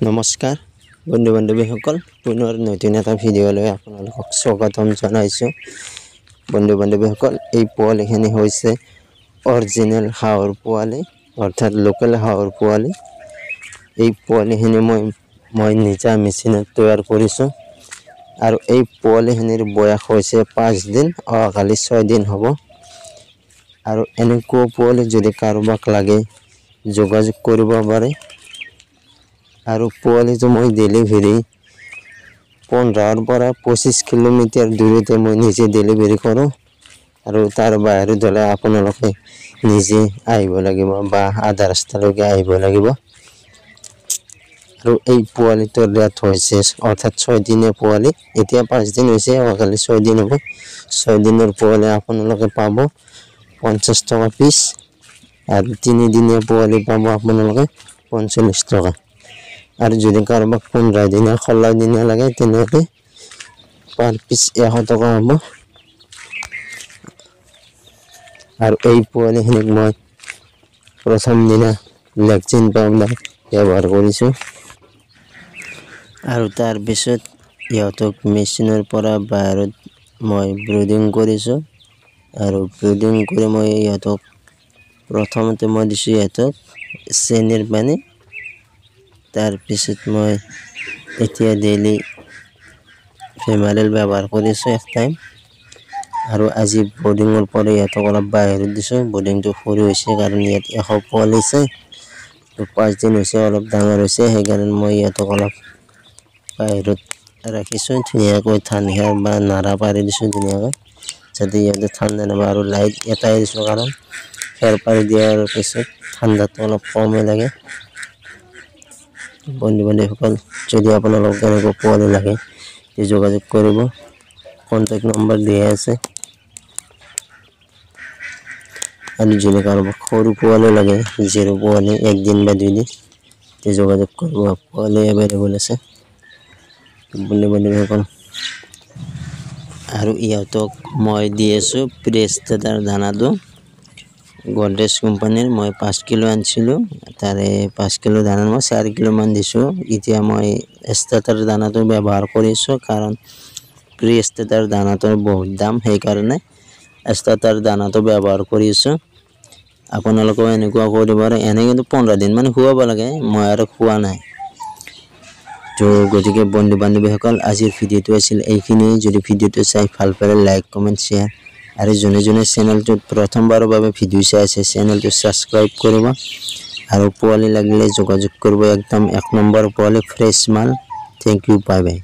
নমস্কাৰ বন্ধু বান্ধৱীসকল পুনৰ নতুন এটা ভিডিঅ'লৈ আপোনালোকক স্বাগতম জনাইছোঁ। বন্ধু বান্ধৱীসকল এই পোৱালিখিনি হৈছে অৰিজিনেল হাঁহৰ পোৱালি অৰ্থাৎ লোকেল হাঁহৰ পোৱালি। এই পোৱালিখিনি মই নিজা মেচিনত তৈয়াৰ কৰিছোঁ আৰু এই পোৱালিখিনিৰ বয়স হৈছে 5 দিন, অহাকালি 6 দিন হ'ব। আৰু এনেকুৱা পোৱালি যদি কাৰোবাক লাগে যোগাযোগ কৰিব পাৰে। আৰু পোৱালিটো মই ডেলিভাৰী 15 পৰা 25 কিলোমিটাৰ দূৰতে মই নিজে ডেলিভাৰী কৰোঁ। আৰু তাৰ বাহিৰত হ'লে আপোনালোকে নিজে আহিব লাগিব বা আধা ৰাস্তালৈকে আহিব লাগিব। আৰু এই পোৱালিটোৰ ৰেট হৈছে অৰ্থাৎ 6 দিনীয়া পোৱালি, এতিয়া 5 দিন হৈছে, অহাকালি 6 দিন হ'ব। 6 দিনৰ পোৱালি আপোনালোকে পাব 50 টকা পিচ আৰু 3 দিনীয়া পোৱালি পাব আপোনালোকে 45 টকা। আৰু যদি কাৰোবাক 15 দিনীয়া 16 দিনীয়া লাগে তেনেহ'লে পাৰ পিচ 100 টকা হ'ব। আৰু এই পোৱালিখিনিক মই প্ৰথম দিনা ভেকচিন পাউডাৰ ব্যৱহাৰ কৰিছোঁ আৰু তাৰপিছত ইহঁতক মেচিনৰ পৰা বাহিৰত মই ব্ৰিডিং কৰিছোঁ। আৰু ব্ৰিডিং কৰি মই ইহঁতক প্ৰথমতে মই দিছোঁ ইহঁতক চেনিৰ পানী। তাৰপিছত মই এতিয়া ডেইলি ফেমাৰেল ব্যৱহাৰ কৰিছোঁ 1 টাইম। আৰু আজি বৰ্ডিঙৰ পৰা ইহঁতক অলপ বাহিৰত দিছোঁ। বৰ্ডিংটো সৰু হৈছে কাৰণ ইয়াত 100 পোৱালি আছে, 5 দিন হৈছে, অলপ ডাঙৰ হৈছে, সেইকাৰণে মই ইহঁতক অলপ বাহিৰত ৰাখিছোঁ। ধুনীয়াকৈ ধান খেৰ বা নাৰা পাৰি দিছোঁ ধুনীয়াকৈ, যাতে ইহঁতে ঠাণ্ডা নাপায়। আৰু লাইট এটাই দিছোঁ কাৰণ খেৰ পাৰি দিয়াৰ পিছত ঠাণ্ডাটো অলপ কমেই লাগে। বন্ধু বান্ধৱীসকল, যদি আপোনালোকক এনেকুৱা পোৱালি লাগে যোগাযোগ কৰিব, কণ্টেক্ট নম্বৰ দিয়া আছে। আৰু যদি কাৰোবাক সৰু পোৱালি লাগে 0 পোৱালি 1 দিন বা 2 দিন যোগাযোগ কৰিব, পোৱালি এভেইলেবল আছে বন্ধু বান্ধৱীসকল। আৰু ইহঁতক মই দি আছোঁ প্ৰেষ্টাৰ দানাটো গডৰেজ কোম্পানীৰ। মই 5 কিলো আনিছিলোঁ, তাৰে 5 কিলো দানা মই 4 কিলোমান দিছোঁ। এতিয়া মই ষ্টাৰ্টাৰ দানাটো ব্যৱহাৰ কৰিছোঁ কাৰণ প্ৰেষ্টাৰ দানাটোৰ বহুত দাম, সেইকাৰণে ষ্টাৰ্টাৰ দানাটো ব্যৱহাৰ কৰিছোঁ। আপোনালোকেও এনেকুৱা কৰিব পাৰে। এনে কিন্তু 15 দিন মান খুৱাব লাগে, মই আৰু খোৱা নাই। তো গতিকে বন্ধু বান্ধৱীসকল, আজিৰ ভিডিঅ'টো আছিল এইখিনিয়ে। যদি ভিডিঅ'টো চাই ভাল পালে লাইক কমেণ্ট শ্বেয়াৰ, আৰু যোনে যোনে চেনেলটোত প্ৰথমবাৰৰ বাবে ভিডিঅ' চাই আছে চেনেলটো ছাবস্ক্ৰাইব কৰিব। আৰু পোৱালি লাগিলে যোগাযোগ কৰিব, একদম 1 নম্বৰ পোৱালি ফ্ৰেছ মাল। Thank you, bye by.